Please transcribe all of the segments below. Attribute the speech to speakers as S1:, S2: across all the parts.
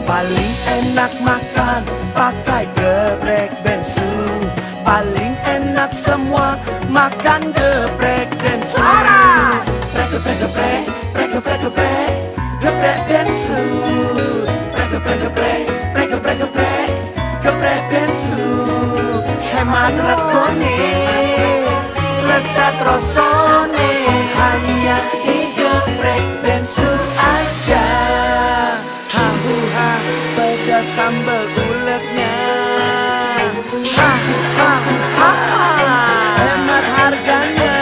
S1: Paling enak makan pakai geprek bensu. Paling enak semua makan geprek bensu. Geprek geprek geprek, geprek geprek geprek, geprek bensu. Geprek geprek geprek, geprek geprek geprek, geprek bensu. Hemat regone, lezat rasane, hanya di geprek bensu aja. Ha pedas sambal ulegnya. Ha hemat harganya.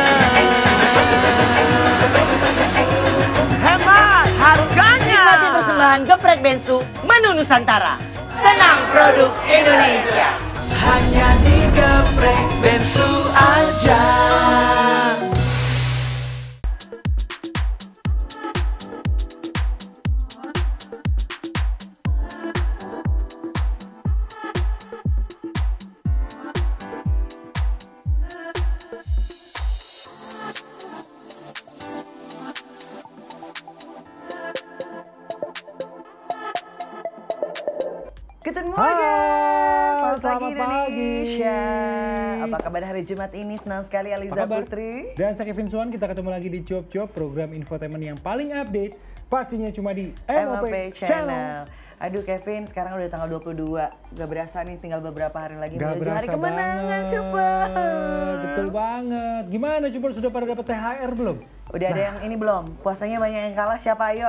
S1: Hemat harganya.
S2: Nikmati persembahan geprek bensu menu Nusantara. Senang produk Indonesia.
S1: Hanya di geprek bensu aja.
S3: Good morning,
S4: Selamat
S3: Indonesia.
S4: pagi.
S3: Apa kabar hari Jumat ini? Senang sekali Aliza Putri.
S4: Dan saya Kevin Suwan, kita ketemu lagi di Cuap-Cuap, program infotainment yang paling update. Pastinya cuma di MOP Channel.
S3: Aduh Kevin, sekarang udah tanggal 22. Gak berasa nih, tinggal beberapa hari lagi
S4: Gak
S3: menuju hari
S4: berasa
S3: kemenangan,
S4: banget.
S3: cepet.
S4: Betul banget. Gimana Cupar, sudah pada dapat THR belum?
S3: Udah ada yang ini belum? Puasanya banyak yang kalah, siapa? Ayo.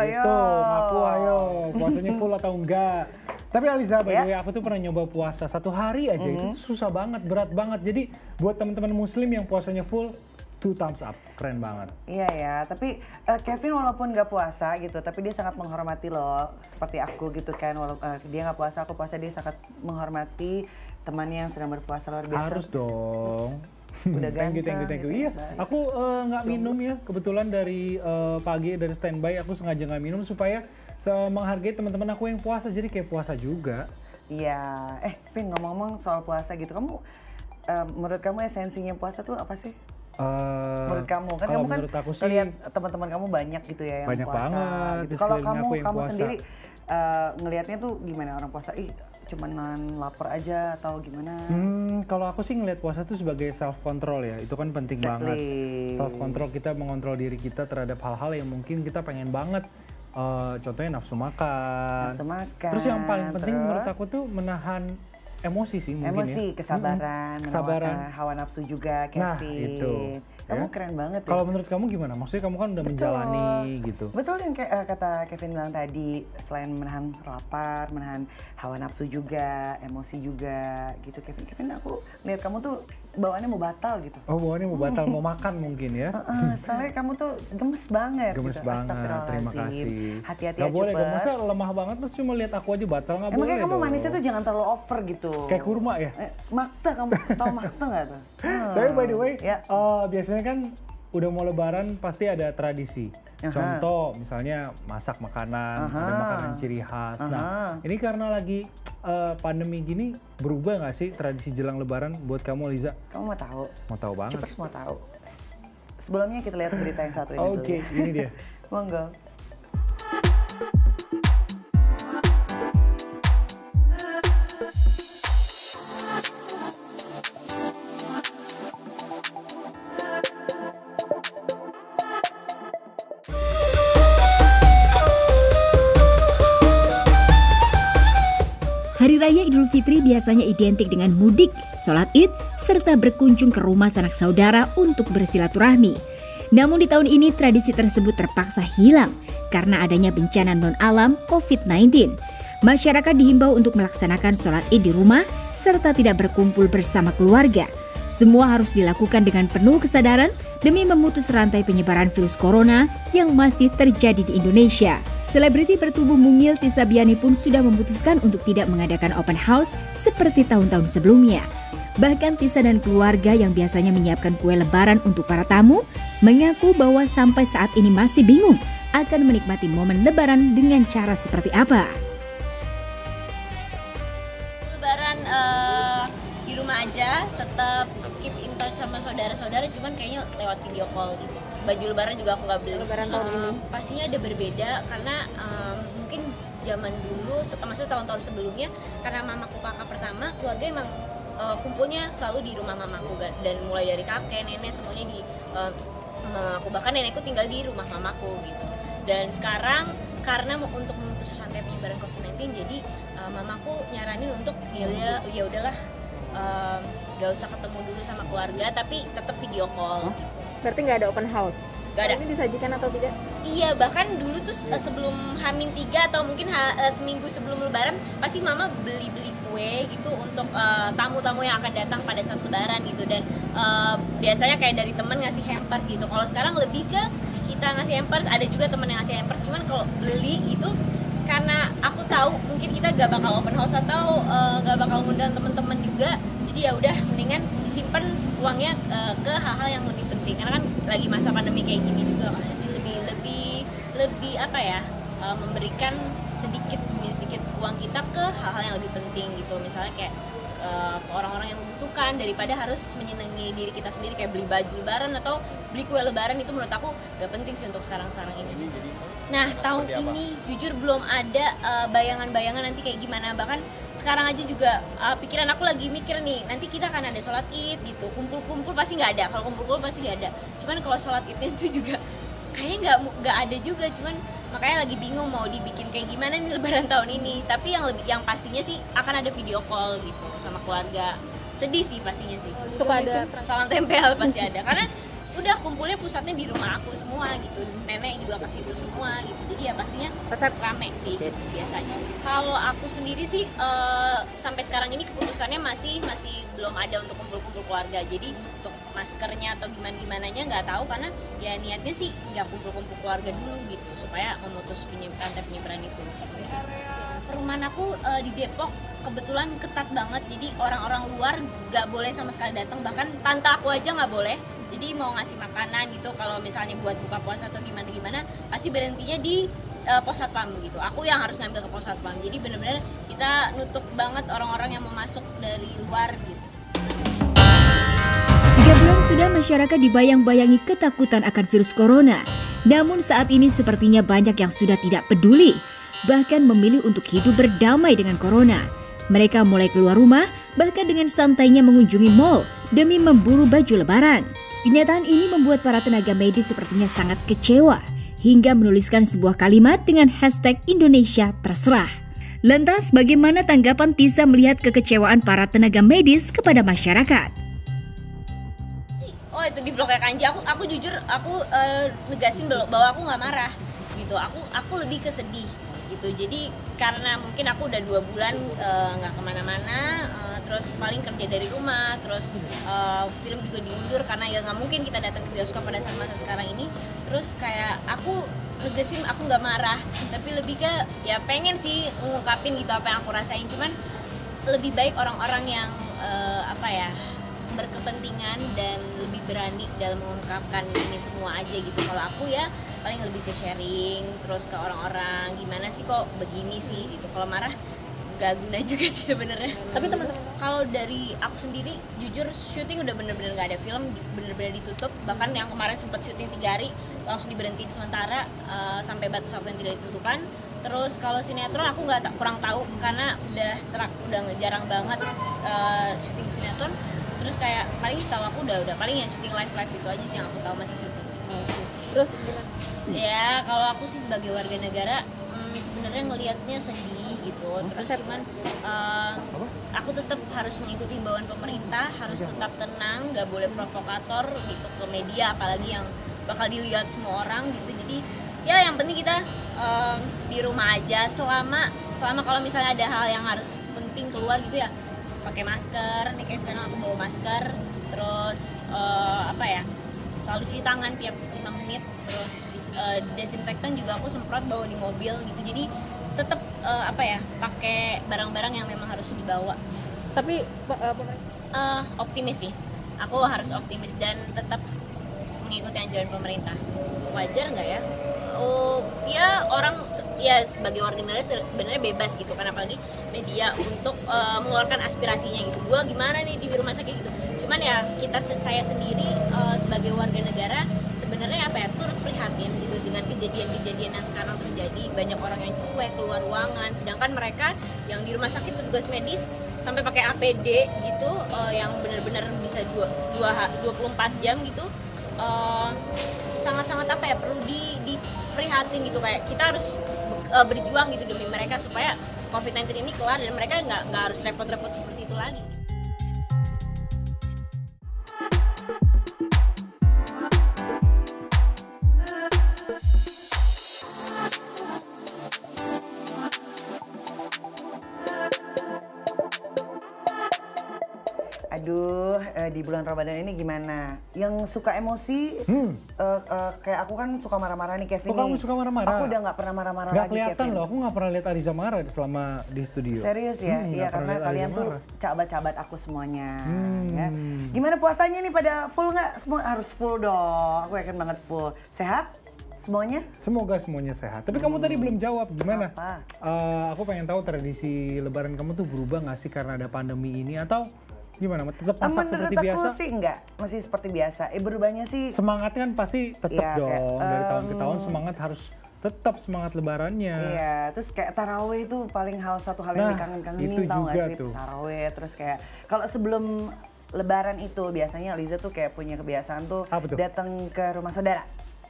S4: Itu, ngaku ayo. Puasanya full atau enggak? Tapi Aliza, by the way,
S3: Yes.
S4: aku tuh pernah nyoba puasa 1 hari aja. Itu tuh susah banget, berat banget. Jadi buat teman-teman muslim yang puasanya full, 2 thumbs up. Keren banget.
S3: Iya ya, tapi Kevin walaupun nggak puasa gitu, tapi dia sangat menghormati loh, seperti aku gitu kan. Dia nggak puasa, aku puasa, dia sangat menghormati temannya yang sedang berpuasa luar biasa.
S4: Harus dong.
S3: Udah
S4: Thank you.
S3: ganteng,
S4: Iya,
S3: baik.
S4: aku nggak minum ya. Kebetulan dari pagi dari standby aku sengaja nggak minum supaya menghargai teman-teman aku yang puasa. Jadi kayak puasa juga.
S3: Iya, Vin, ngomong-ngomong soal puasa gitu, menurut kamu esensinya puasa tuh apa sih? Menurut kamu kan
S4: kalau
S3: kamu kan
S4: menurut aku sih
S3: lihat teman-teman kamu banyak gitu ya yang
S4: banyak
S3: puasa
S4: banget
S3: gitu.
S4: di
S3: Kalau
S4: sekeliling aku yang
S3: kamu
S4: puasa.
S3: sendiri ngelihatnya tuh gimana orang puasa? Cuman lapar aja atau gimana?
S4: Kalau aku sih ngelihat puasa tuh sebagai self control ya. Itu kan penting banget. Self control, kita mengontrol diri kita terhadap hal-hal yang mungkin kita pengen banget. Contohnya nafsu makan. Terus yang paling penting menurut aku tuh menahan emosi sih mungkin
S3: emosi,
S4: ya.
S3: kesabaran,
S4: kesabaran,
S3: hawa nafsu juga, Kevin.
S4: Nah, itu.
S3: Kamu
S4: Ya.
S3: keren banget ya.
S4: Kalau menurut kamu gimana? Maksudnya kamu kan udah menjalani gitu.
S3: Betul yang kata Kevin bilang tadi, selain menahan lapar, menahan hawa nafsu juga, emosi juga gitu. Kevin aku lihat kamu tuh bawaannya mau batal gitu.
S4: Oh, bawaannya mau batal, mau makan mungkin ya?
S3: Soalnya kamu tuh gemes banget.
S4: Gemes
S3: gitu.
S4: banget, terima
S3: Astagfirullahaladzim.
S4: kasih.
S3: Hati-hati
S4: Gak
S3: ya
S4: boleh,
S3: Cupet.
S4: masa lemah banget terus cuma lihat aku aja batal, gak boleh
S3: Makanya kamu
S4: dong.
S3: manisnya tuh jangan terlalu over gitu.
S4: Kayak kurma ya?
S3: Makta, kamu tau makta gak tuh?
S4: Tapi by the way,
S3: Ya.
S4: biasanya kan udah mau lebaran pasti ada tradisi.
S3: Aha.
S4: Contoh misalnya masak makanan, ada makanan ciri khas. Nah, ini karena lagi pandemi gini, berubah nggak sih tradisi jelang lebaran buat kamu, Liza?
S3: Kamu mau tahu?
S4: Mau tahu banget.
S3: Cupers mau tahu. Sebelumnya kita lihat berita yang satu ini dulu.
S4: Oke, ini dia.
S3: Monggo.
S5: Hari Raya Idul Fitri biasanya identik dengan mudik, sholat id, serta berkunjung ke rumah sanak saudara untuk bersilaturahmi. Namun di tahun ini tradisi tersebut terpaksa hilang karena adanya bencana non-alam COVID-19. Masyarakat dihimbau untuk melaksanakan sholat id di rumah serta tidak berkumpul bersama keluarga. Semua harus dilakukan dengan penuh kesadaran demi memutus rantai penyebaran virus corona yang masih terjadi di Indonesia. Selebriti bertubuh mungil Tisa Biani pun sudah memutuskan untuk tidak mengadakan open house seperti tahun-tahun sebelumnya. Bahkan Tisa dan keluarga yang biasanya menyiapkan kue lebaran untuk para tamu mengaku bahwa sampai saat ini masih bingung akan menikmati momen lebaran dengan cara seperti apa.
S6: Lebaran di rumah aja, tetap keep in touch sama saudara-saudara, cuman kayaknya lewat video call gitu. baju lebaran juga aku nggak beli.
S7: Lebaran tahun ini
S6: pastinya ada berbeda karena mungkin zaman dulu, maksudnya tahun-tahun sebelumnya, karena mamaku kakak pertama, keluarga emang kumpulnya selalu di rumah mamaku, dan mulai dari kakek, nenek semuanya di mamaku, bahkan nenekku tinggal di rumah mamaku gitu. Dan sekarang karena untuk memutus rantai penyebaran COVID-19, jadi mamaku nyaranin untuk ya udahlah gak usah ketemu dulu sama keluarga, tapi tetap video call.
S7: Berarti nggak ada open house?
S6: Gak ada.
S7: Ini disajikan atau tidak?
S6: Iya, bahkan dulu tuh sebelum H-3 atau mungkin seminggu sebelum lebaran pasti mama beli-beli kue gitu untuk tamu-tamu yang akan datang pada saat lebaran gitu. Dan biasanya kayak dari temen ngasih hampers gitu. Kalau sekarang lebih ke kita ngasih hampers, ada juga temen yang ngasih hampers. Cuman kalau beli itu karena aku tahu mungkin kita gak bakal open house atau gak bakal ngundang temen-temen juga, jadi ya udah mendingan disimpan uangnya ke hal-hal yang lebih penting, karena kan lagi masa pandemi kayak gini juga kan, jadi lebih apa ya, memberikan sedikit demi sedikit uang kita ke hal-hal yang lebih penting gitu, misalnya kayak ke orang-orang yang membutuhkan daripada harus menyenangi diri kita sendiri kayak beli baju lebaran atau beli kue lebaran. Itu menurut aku gak penting sih untuk sekarang ini. Nah, tahun ini jujur belum ada bayangan-bayangan nanti kayak gimana. Bahkan sekarang aja juga pikiran aku lagi mikir nih, nanti kita akan ada sholat id gitu, kumpul-kumpul pasti nggak ada. Kalau kumpul-kumpul pasti nggak ada. Cuman kalau sholat idnya itu juga kayaknya nggak ada juga. Cuman makanya lagi bingung mau dibikin kayak gimana nih lebaran tahun ini. Tapi yang pastinya sih akan ada video call gitu sama keluarga. Sedih sih pastinya sih.
S7: Suka ada
S6: salam tempel pasti ada, karena udah kumpulnya pusatnya di rumah aku semua gitu, nenek juga ke situ semua gitu, jadi ya pastinya rame sih biasanya. Kalau aku sendiri sih sampai sekarang ini keputusannya masih belum ada untuk kumpul-kumpul keluarga, jadi untuk maskernya atau gimananya nggak tahu, karena ya niatnya sih nggak kumpul-kumpul keluarga dulu gitu supaya memutus rantai penyebaran itu. Perumahan aku di Depok kebetulan ketat banget, jadi orang-orang luar nggak boleh sama sekali datang, bahkan tante aku aja nggak boleh. Jadi mau ngasih makanan gitu, kalau misalnya buat buka puasa atau gimana pasti berhentinya di pos satpam gitu. Aku yang harus ngambil ke pos satpam. Jadi benar-benar kita nutup banget orang-orang yang mau masuk dari luar gitu.
S5: 3 bulan sudah masyarakat dibayang-bayangi ketakutan akan virus corona. Namun saat ini sepertinya banyak yang sudah tidak peduli, bahkan memilih untuk hidup berdamai dengan corona. Mereka mulai keluar rumah, bahkan dengan santainya mengunjungi mal demi memburu baju lebaran. Kenyataan ini membuat para tenaga medis sepertinya sangat kecewa, hingga menuliskan sebuah kalimat dengan hashtag Indonesia Terserah. Lantas bagaimana tanggapan Tisa melihat kekecewaan para tenaga medis kepada masyarakat?
S6: Oh, itu di vlognya Kanji, aku jujur negasin bahwa aku nggak marah gitu. Aku lebih ke sedih gitu. Jadi karena mungkin aku udah 2 bulan nggak kemana-mana, terus paling kerja dari rumah, terus film juga diundur karena ya nggak mungkin kita datang ke bioskop pada saat masa sekarang ini. Terus kayak aku negesin aku nggak marah, tapi lebih ke ya pengen sih ngungkapin gitu apa yang aku rasain. Cuman lebih baik orang-orang yang berkepentingan dan lebih berani dalam mengungkapkan ini semua aja gitu. Kalau aku ya paling lebih ke sharing terus ke orang-orang gimana sih kok begini sih gitu. Kalau marah gak guna juga sih sebenarnya. Tapi teman-teman, kalau dari aku sendiri jujur syuting udah bener-bener gak ada film, bener-bener ditutup. Bahkan yang kemarin sempat syuting 3 hari langsung diberhentiin sementara sampai batas waktu yang tidak ditentukan. Terus kalau sinetron aku kurang tahu karena udah jarang banget syuting sinetron. Terus kayak paling setahu aku udah paling ya syuting live itu aja sih yang aku tahu masih syuting.
S7: Terus gimana?
S6: Ya kalau aku sih sebagai warga negara sebenarnya ngelihatnya sedih gitu. Terus cuman aku tetap harus mengikuti himbauan pemerintah, harus tetap tenang, nggak boleh provokator gitu ke media, apalagi yang bakal dilihat semua orang gitu. Jadi ya yang penting kita di rumah aja selama kalau misalnya ada hal yang harus penting keluar gitu ya pakai masker. Nih kayak sekarang aku bawa masker, terus selalu cuci tangan tiap 5 menit, terus desinfektan juga aku semprot bawa di mobil gitu. Jadi tetap pakai barang-barang yang memang harus dibawa.
S7: Tapi
S6: optimis sih, aku harus optimis dan tetap mengikuti anjuran pemerintah. Wajar nggak ya? Oh ya, orang ya sebagai warga negara sebenarnya bebas gitu kan, apalagi media untuk mengeluarkan aspirasinya gitu. Gua gimana nih di rumah sakit gitu. Cuman ya saya sendiri sebagai warga negara sebenarnya apa ya, turut prihatin gitu dengan kejadian-kejadian yang sekarang terjadi. Banyak orang yang cuek keluar ruangan, sedangkan mereka yang di rumah sakit petugas medis sampai pakai APD gitu, yang benar-benar bisa 24 jam gitu, sangat-sangat apa ya, perlu diprihatin gitu. Kayak kita harus berjuang gitu demi mereka supaya COVID-19 ini kelar dan mereka nggak harus repot-repot seperti itu lagi.
S3: Aduh, di bulan Ramadan ini gimana? Yang suka emosi, kayak aku kan suka marah-marah nih Kevin.
S4: Oh, kamu suka marah-marah?
S3: Aku udah nggak pernah marah-marah
S4: Gak
S3: lagi
S4: kelihatan
S3: Kevin.
S4: loh, aku nggak pernah lihat Ariza marah selama di studio.
S3: Serius ya? Iya, karena kalian tuh cabat-cabat aku semuanya. Ya. Gimana puasanya nih, pada full nggak? Semua harus full dong, aku yakin banget full. Sehat? Semuanya?
S4: Semoga semuanya sehat. Tapi kamu tadi belum jawab gimana?
S3: Apa?
S4: Aku pengen tahu tradisi Lebaran kamu tuh berubah nggak sih karena ada pandemi ini atau gimana? Tetap masak seperti biasa?
S3: Menurut aku sih enggak, masih seperti biasa. Berubahnya sih
S4: Semangatnya kan pasti tetap
S3: Iya,
S4: dong.
S3: kayak,
S4: Dari tahun ke tahun semangat harus tetap semangat Lebarannya.
S3: iya, terus kayak taraweh itu paling satu hal yang
S4: Nah,
S3: dikangen-kangenin,
S4: itu
S3: tau
S4: juga
S3: gak sih?
S4: tuh.
S3: Taraweh, terus kayak kalau sebelum Lebaran itu biasanya Liza tuh kayak punya kebiasaan tuh
S4: Apa tuh?
S3: datang ke rumah saudara.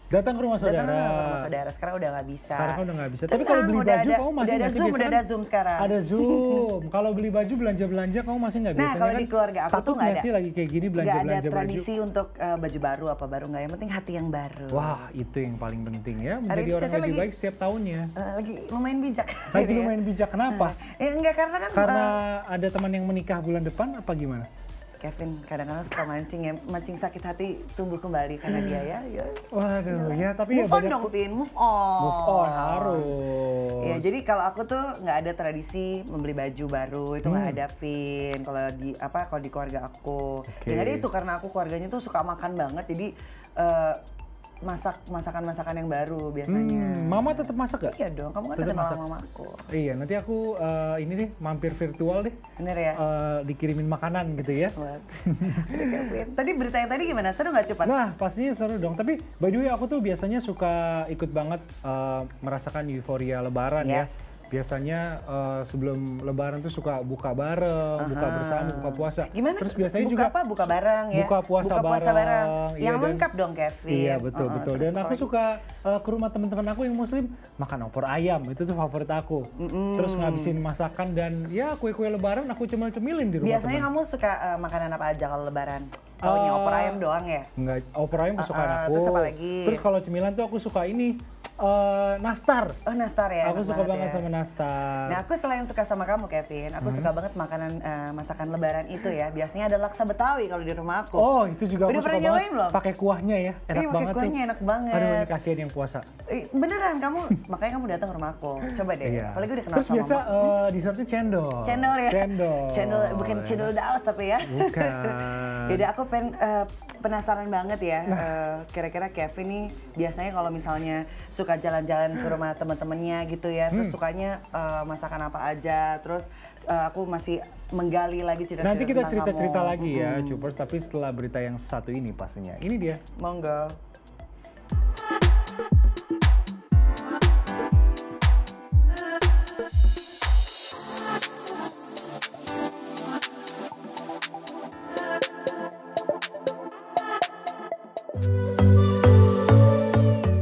S4: Datang ke rumah saudara.
S3: Datang ke rumah saudara, sekarang udah nggak bisa.
S4: Sekarang kan udah nggak bisa. Tapi kalau beli
S3: udah
S4: baju
S3: ada,
S4: kamu masih
S3: udah ada
S4: nggak sih
S3: Zoom,
S4: biasa
S3: udah
S4: kan?
S3: ada Zoom sekarang.
S4: Ada Zoom. Kalau beli baju belanja kamu masih nggak
S3: Nah,
S4: biasanya
S3: kalau
S4: kan?
S3: di keluarga aku tuh
S4: Takut
S3: nggak
S4: nggak
S3: ada.
S4: sih lagi kayak gini
S3: Nggak ada
S4: belanja
S3: tradisi
S4: baju?
S3: untuk baju baru apa baru nggak, yang penting hati yang baru.
S4: Wah, itu yang paling penting ya. Menjadi
S3: ini
S4: orang
S3: Caca
S4: lebih
S3: lagi-
S4: baik setiap tahunnya.
S3: Lagi lumayan bijak.
S4: Lagi
S3: Gitu ya.
S4: lumayan bijak. Kenapa?
S3: Enggak, karena kan
S4: Karena ada teman yang menikah bulan depan apa gimana?
S3: Kevin kadang-kadang suka mancing ya, mancing sakit hati tumbuh kembali karena dia ya.
S4: Waduh, ya tapi
S3: Move
S4: ya
S3: on
S4: banyak
S3: dong, Pin, move on.
S4: move on harus.
S3: Ya, jadi kalau aku tuh nggak ada tradisi membeli baju baru, itu nggak ada, Vin. Kalau di keluarga aku,
S4: Oke.
S3: yang ada itu karena aku keluarganya tuh suka makan banget, jadi masakan yang baru biasanya.
S4: Mama tetap masak gak?
S3: Iya dong, kamu kan
S4: Tetap
S3: kenal
S4: masak.
S3: mama aku.
S4: Iya, nanti aku ini deh mampir virtual deh.
S3: Bener ya?
S4: Dikirimin makanan gitu ya.
S3: Buat. Udah, Kevin. Tadi berita yang tadi gimana? Seru nggak cepat?
S4: Nah, pastinya seru dong. Tapi by the way aku tuh biasanya suka ikut banget merasakan euforia Lebaran ya.
S3: Yes.
S4: Biasanya sebelum Lebaran tuh suka buka bareng, buka bersama, buka puasa.
S3: Gimana?
S4: Terus biasanya
S3: buka
S4: juga
S3: apa? Buka bareng ya?
S4: Buka puasa bareng. Iya,
S3: Yang
S4: dan-
S3: lengkap dong, Kevin.
S4: Iya, betul betul.
S3: Terus
S4: Dan
S3: apa
S4: aku
S3: lagi?
S4: suka ke rumah teman-teman aku yang muslim makan opor ayam. Itu tuh favorit aku. Terus ngabisin masakan dan ya kue-kue Lebaran aku cemil-cemilin di rumah
S3: Biasanya
S4: teman.
S3: kamu suka makanan apa aja kalau Lebaran? Taunya opor ayam doang ya?
S4: Enggak, opor ayam kesukaan aku.
S3: Terus apa lagi?
S4: Terus kalau cemilan tuh aku suka ini nastar.
S3: Oh, nastar ya?
S4: Aku
S3: enak
S4: suka banget
S3: ya.
S4: sama nastar.
S3: Nah, aku selain suka sama kamu, Kevin, aku suka banget makanan masakan Lebaran itu ya. Biasanya ada laksa Betawi kalau di rumah aku.
S4: Oh, itu juga
S3: Udah
S4: aku suka
S3: pernah
S4: banget.
S3: nyobain belum?
S4: Pakai kuahnya ya, enak
S3: Iya, pakai
S4: banget
S3: kuahnya
S4: tuh.
S3: enak banget.
S4: Aduh, ini kasihan yang puasa.
S3: Beneran, makanya kamu datang ke rumah aku. Coba deh.
S4: Iya.
S3: Apalagi udah kenal
S4: Terus
S3: sama
S4: biasa
S3: mama.
S4: dessertnya cendol.
S3: Cendol ya?
S4: Cendol.
S3: Cendol, bukan cendol daun tapi ya.
S4: Bukan.
S3: Jadi aku penasaran banget ya,
S4: Nah.
S3: kira-kira Kevin nih biasanya kalau misalnya suka jalan-jalan ke rumah teman-temannya gitu ya, terus sukanya masakan apa aja, terus aku masih menggali lagi cerita-cerita
S4: Nanti kita
S3: tentang
S4: cerita-cerita
S3: kamu.
S4: lagi ya, Cupers. Tapi setelah berita yang satu ini pastinya. Ini dia.
S3: Monggo.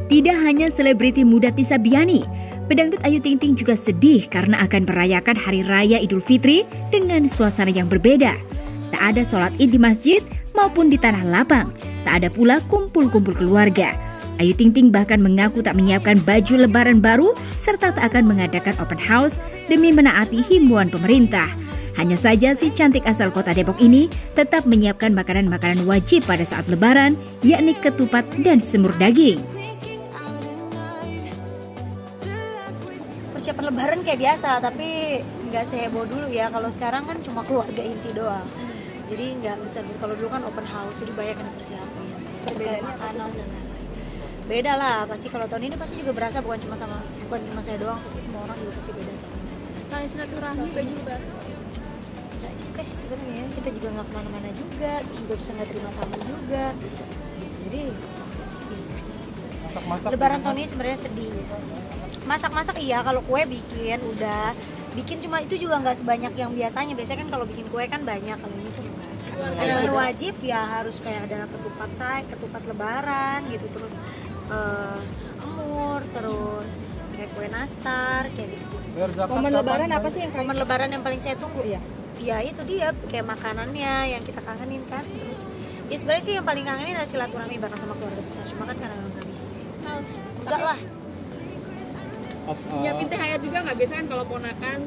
S5: Tidak hanya selebriti muda Tisa Biani, pedangdut Ayu Ting Ting juga sedih karena akan merayakan Hari Raya Idul Fitri dengan suasana yang berbeda. Tak ada sholat id di masjid maupun di tanah lapang, tak ada pula kumpul-kumpul keluarga. Ayu Ting Ting bahkan mengaku tak menyiapkan baju lebaran baru serta tak akan mengadakan open house demi menaati himbauan pemerintah. Hanya saja si cantik asal kota Depok ini tetap menyiapkan makanan-makanan wajib pada saat lebaran, yakni ketupat dan semur daging.
S8: Persiapan lebaran kayak biasa, tapi nggak seheboh dulu ya. Kalau sekarang kan cuma keluarga inti doang, jadi nggak bisa. Kalau dulu kan open house, jadi banyak yang persiapan. Kayak makanan dan lain-lain. Beda lah, pasti kalau tahun ini pasti juga berasa bukan cuma saya doang, pasti semua orang juga pasti beda.
S7: Tali silaturahmi baju lebaran.
S8: Nggak juga sih sebenarnya, kita juga nggak kemana-mana juga, terus juga kita nggak terima tamu juga, gitu. Jadi biasa
S4: masak-masak.
S8: Lebaran tahun ini sebenarnya sedih. Masak-masak iya, kalau kue bikin udah. Bikin cuma itu juga nggak sebanyak yang biasanya. Biasanya kan kalau bikin kue kan banyak, kalau ini tuh enggak. Yang wajib ya harus kayak ada ketupat lebaran gitu, terus semur, terus kayak kue nastar kayak gitu.
S7: Momen lebaran apa sih yang
S8: Momen lebaran yang paling saya tunggu? Ya itu dia kayak makanannya yang kita kangenin kan. Terus ya sebenarnya sih yang paling kangenin adalah silaturahmi bareng sama keluarga besar. Cuma kan karena nggak bisa. Enggak lah.
S7: Nyiapin THR juga nggak? Biasa kan kalau ponakan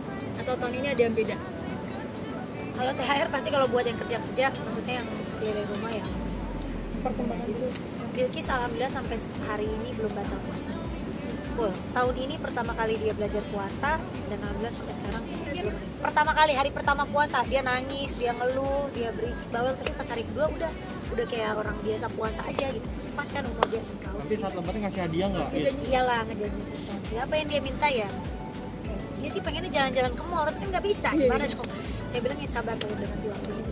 S7: atau tahun ini ada yang beda?
S8: Kalau THR pasti kalau buat yang kerja-kerja, maksudnya yang sekeliling rumah ya.
S7: Perkembangan itu.
S8: Bilkis alhamdulillah sampai hari ini belum batal puasa. Full. Tahun ini pertama kali dia belajar puasa dan alhamdulillah sampai sekarang. Pertama kali hari pertama puasa dia nangis, dia ngeluh, dia berisik bawel, tapi pas hari kedua udah kayak orang biasa puasa aja gitu. Pas kan umur dia tahun.
S4: Tapi saat lebaran ngasih hadiah nggak?
S8: Iyalah ngejanji sesuatu. Apa yang dia minta ya? Dia sih pengennya jalan-jalan ke mall, tapi kan nggak bisa. Gimana dong? Saya bilang ya sabar kalau udah nanti waktunya.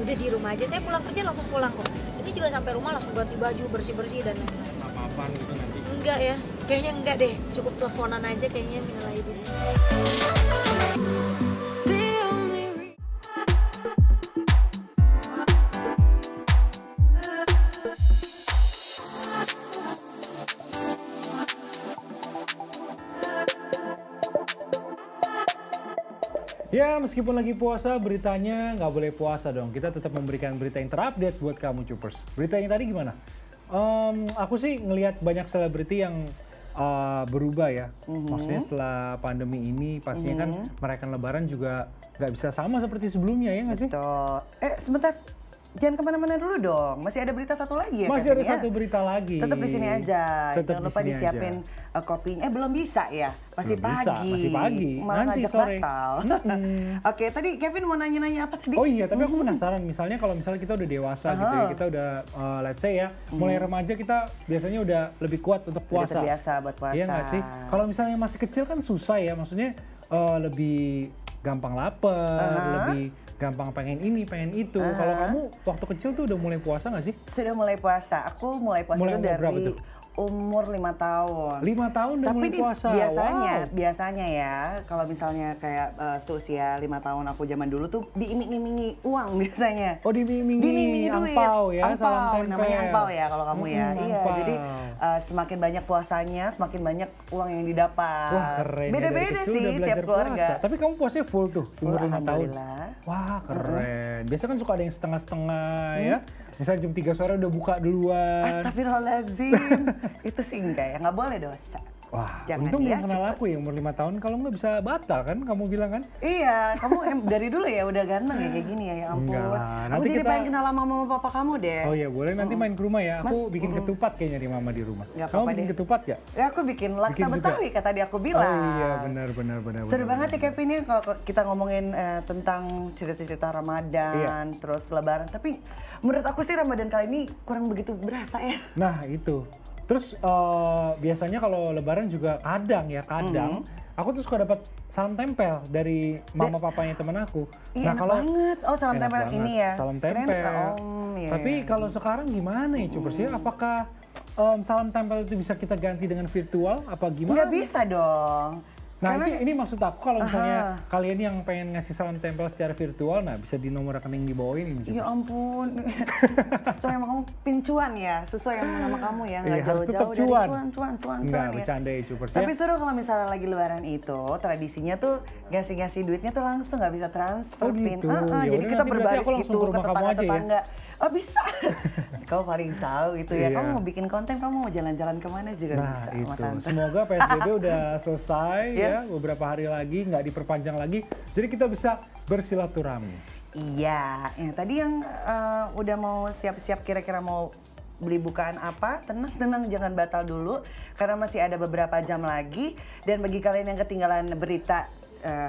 S8: Udah di rumah aja, saya pulang kerja langsung pulang kok. Ini juga sampai rumah langsung ganti baju, bersih-bersih dan lain-lain.
S4: Apa-apaan gitu nanti?
S8: Enggak ya, kayaknya enggak deh. Cukup teleponan aja kayaknya minal aidin.
S4: Ya, meskipun lagi puasa, beritanya nggak boleh puasa dong. Kita tetap memberikan berita yang terupdate buat kamu Cupers. Berita yang tadi gimana? Aku sih ngelihat banyak selebriti yang berubah ya. Maksudnya setelah pandemi ini, pastinya kan merayakan Lebaran juga nggak bisa sama seperti sebelumnya, ya nggak sih?
S3: Betul. Sebentar. Jangan kemana-mana dulu dong. Masih ada berita satu lagi ya?
S4: Masih ada
S3: ya?
S4: satu berita lagi.
S3: Tetap di sini aja.
S4: Tetap
S3: Jangan lupa disiapin kopinya. Belum bisa ya? Masih
S4: Belum bisa,
S3: pagi.
S4: masih pagi.
S3: Malah
S4: Nanti
S3: ngajak
S4: sore.
S3: batal. Oke, tadi Kevin mau nanya-nanya apa tadi?
S4: Oh iya, tapi aku penasaran. Misalnya kalau kita udah dewasa gitu ya, kita udah let's say ya, mulai remaja kita biasanya udah lebih kuat untuk puasa.
S3: Udah terbiasa buat puasa.
S4: Iya nggak sih? Kalau misalnya masih kecil kan susah ya, maksudnya lebih gampang lapar, lebih gampang pengen ini, pengen itu. Kalau kamu waktu kecil tuh udah mulai puasa nggak sih?
S3: Sudah mulai puasa. Aku mulai puasa
S4: Mulai
S3: itu dari
S4: berapa tuh?
S3: umur 5 tahun.
S4: 5 tahun udah mulai puasa.
S3: Biasanya ya, kalau misalnya kayak seusia 5 tahun aku zaman dulu tuh diiming-imingi uang biasanya.
S4: Oh, diiming-imingi angpau ya, salam tempel.
S3: Namanya angpau ya kalau kamu ya. Iya,
S4: angpau.
S3: jadi semakin banyak puasanya, semakin banyak uang yang didapat.
S4: Wah, keren.
S3: Beda-beda sih setiap keluarga.
S4: Puasa. Tapi kamu puasanya full tuh, umur 5 tahun. Wah, keren. Biasa kan suka ada yang setengah-setengah ya. Misalnya jam 3 sore udah buka duluan.
S3: Astagfirullahaladzim. Itu sih enggak ya, nggak boleh dosa.
S4: Wah,
S3: jangan
S4: untung
S3: ya,
S4: belum kenal aku ya umur 5 tahun. Kalau nggak bisa batal kan, kamu bilang kan?
S3: Iya, kamu dari dulu ya udah ganteng ya kayak gini ya, ya ampun. Aku jadi pengen kenal sama mama papa kamu deh.
S4: Oh iya, boleh nanti main ke rumah ya. Aku bikin ketupat kayaknya di mama di rumah. Kamu bikin ketupat gak?
S3: Ya aku bikin laksa Betawi kata dia, aku bilang.
S4: Oh iya, benar.
S3: Seru banget ya Kevin ya kalau kita ngomongin tentang cerita-cerita Ramadan, terus Lebaran. Tapi menurut aku sih Ramadan kali ini kurang begitu berasa ya.
S4: Nah itu. Terus biasanya kalau Lebaran juga kadang aku tuh suka dapat salam tempel dari mama papanya temen aku.
S3: Iya, enak banget. Oh, salam tempel banget. Ini ya.
S4: Salam tempel. Tapi kalau sekarang gimana ya Cupers ya? Apakah salam tempel itu bisa kita ganti dengan virtual? Apa gimana?
S3: Nggak bisa dong.
S4: Nah ini maksud aku kalau misalnya kalian yang pengen ngasih salam tempel secara virtual, nah bisa di nomor rekening di bawah ini.
S3: Ya ampun, sesuai sama kamu pincuan ya, sesuai sama kamu ya, nggak jauh-jauh dari cuan
S4: Nggak,
S3: ya.
S4: bercanda ya Cupers.
S3: Tapi seru kalau misalnya lagi Lebaran itu, tradisinya tuh ngasih duitnya tuh langsung, nggak bisa transfer pin. Jadi kita berbaris gitu ke tetangga-tetangga. Oh bisa, kamu paling tahu gitu ya. Kamu mau bikin konten, kamu mau jalan-jalan kemana juga bisa.
S4: Nah itu, semoga PSBB udah selesai ya, beberapa hari lagi, nggak diperpanjang lagi. Jadi kita bisa bersilaturahmi.
S3: Iya, tadi yang udah mau siap-siap kira-kira mau beli bukaan apa, tenang jangan batal dulu. Karena masih ada beberapa jam lagi. Dan bagi kalian yang ketinggalan berita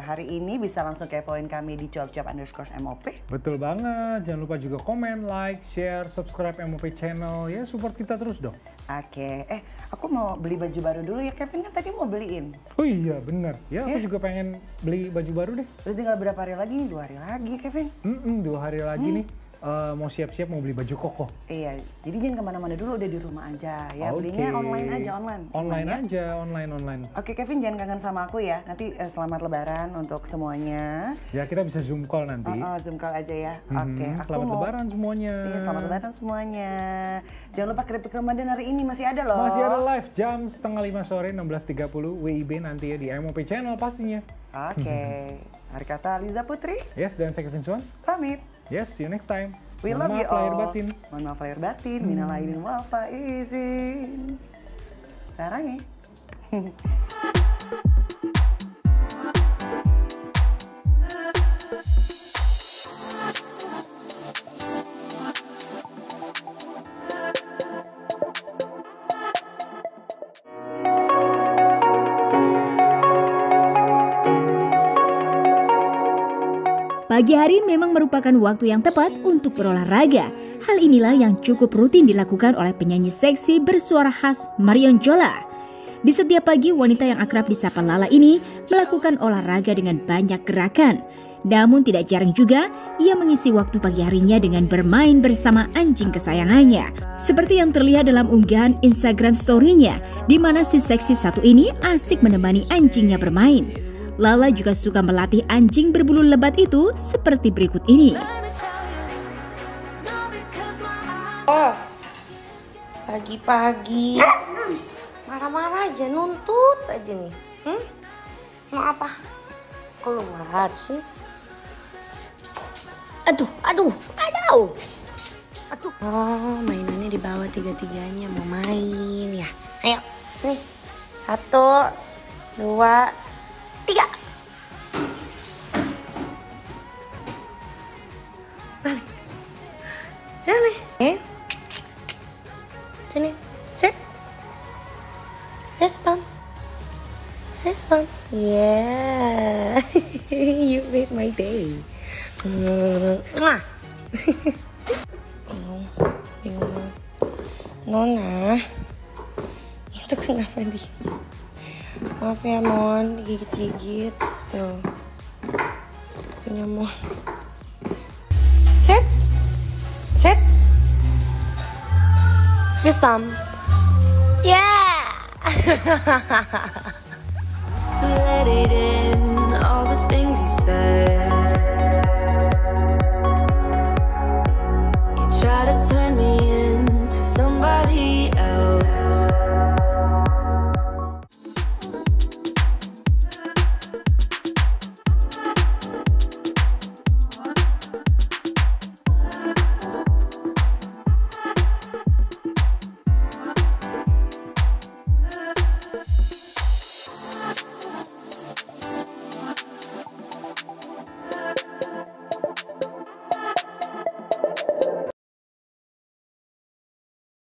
S3: hari ini bisa langsung kepoin kami di cuap__MOP.
S4: Betul banget, jangan lupa juga komen, like, share, subscribe MOP channel ya, support kita terus dong.
S3: Oke, aku mau beli baju baru dulu ya, Kevin kan tadi mau beliin.
S4: Oh iya bener, aku juga pengen beli baju baru deh.
S3: Udah tinggal berapa hari lagi nih? 2 hari lagi Kevin.
S4: 2 hari lagi nih. mau siap-siap mau beli baju koko.
S3: Iya, jadi jangan kemana-mana dulu, udah di rumah aja ya. Belinya online aja,
S4: online.
S3: Oke, Kevin jangan kangen sama aku ya. Nanti selamat Lebaran untuk semuanya.
S4: Ya kita bisa Zoom call nanti.
S3: Zoom call aja ya. Oke,
S4: selamat Lebaran semuanya.
S3: Iya, selamat Lebaran semuanya. Jangan lupa Keripik Ramadan hari ini masih ada loh.
S4: Masih ada live jam 4:30 sore 16.30 WIB nanti ya di MOP Channel pastinya.
S3: Oke. Hari kata Liza Putri.
S4: Yes, dan saya Kevin Swan.
S3: Pamit.
S4: Yes, see you next time.
S3: We love you all.
S4: Lahir batin.
S3: Mohon maaf lahir batin. Minal aidin wal faizin. Sarang ya.
S5: Pagi hari memang merupakan waktu yang tepat untuk berolahraga. Hal inilah yang cukup rutin dilakukan oleh penyanyi seksi bersuara khas Marion Jola. Di setiap pagi, wanita yang akrab disapa Lala ini melakukan olahraga dengan banyak gerakan. Namun tidak jarang juga ia mengisi waktu pagi harinya dengan bermain bersama anjing kesayangannya. Seperti yang terlihat dalam unggahan Instagram story-nya, di mana si seksi satu ini asik menemani anjingnya bermain. Lala juga suka melatih anjing berbulu lebat itu seperti berikut ini.
S9: Oh, pagi-pagi marah-marah aja, nuntut aja nih. Mau apa? Keluar sih. Aduh. Oh, mainannya dibawa tiga-tiganya, mau main ya. Ayo, nih. 1, 2, 3. Balik. Sini. Sini. Sit. Fist bump. Yeah. You made my day. Bingung. Nona. Itu kenapa di? Maaf ya Mon, digigit-gigit tuh punya Mon. Sit. Fist bump. Yeah.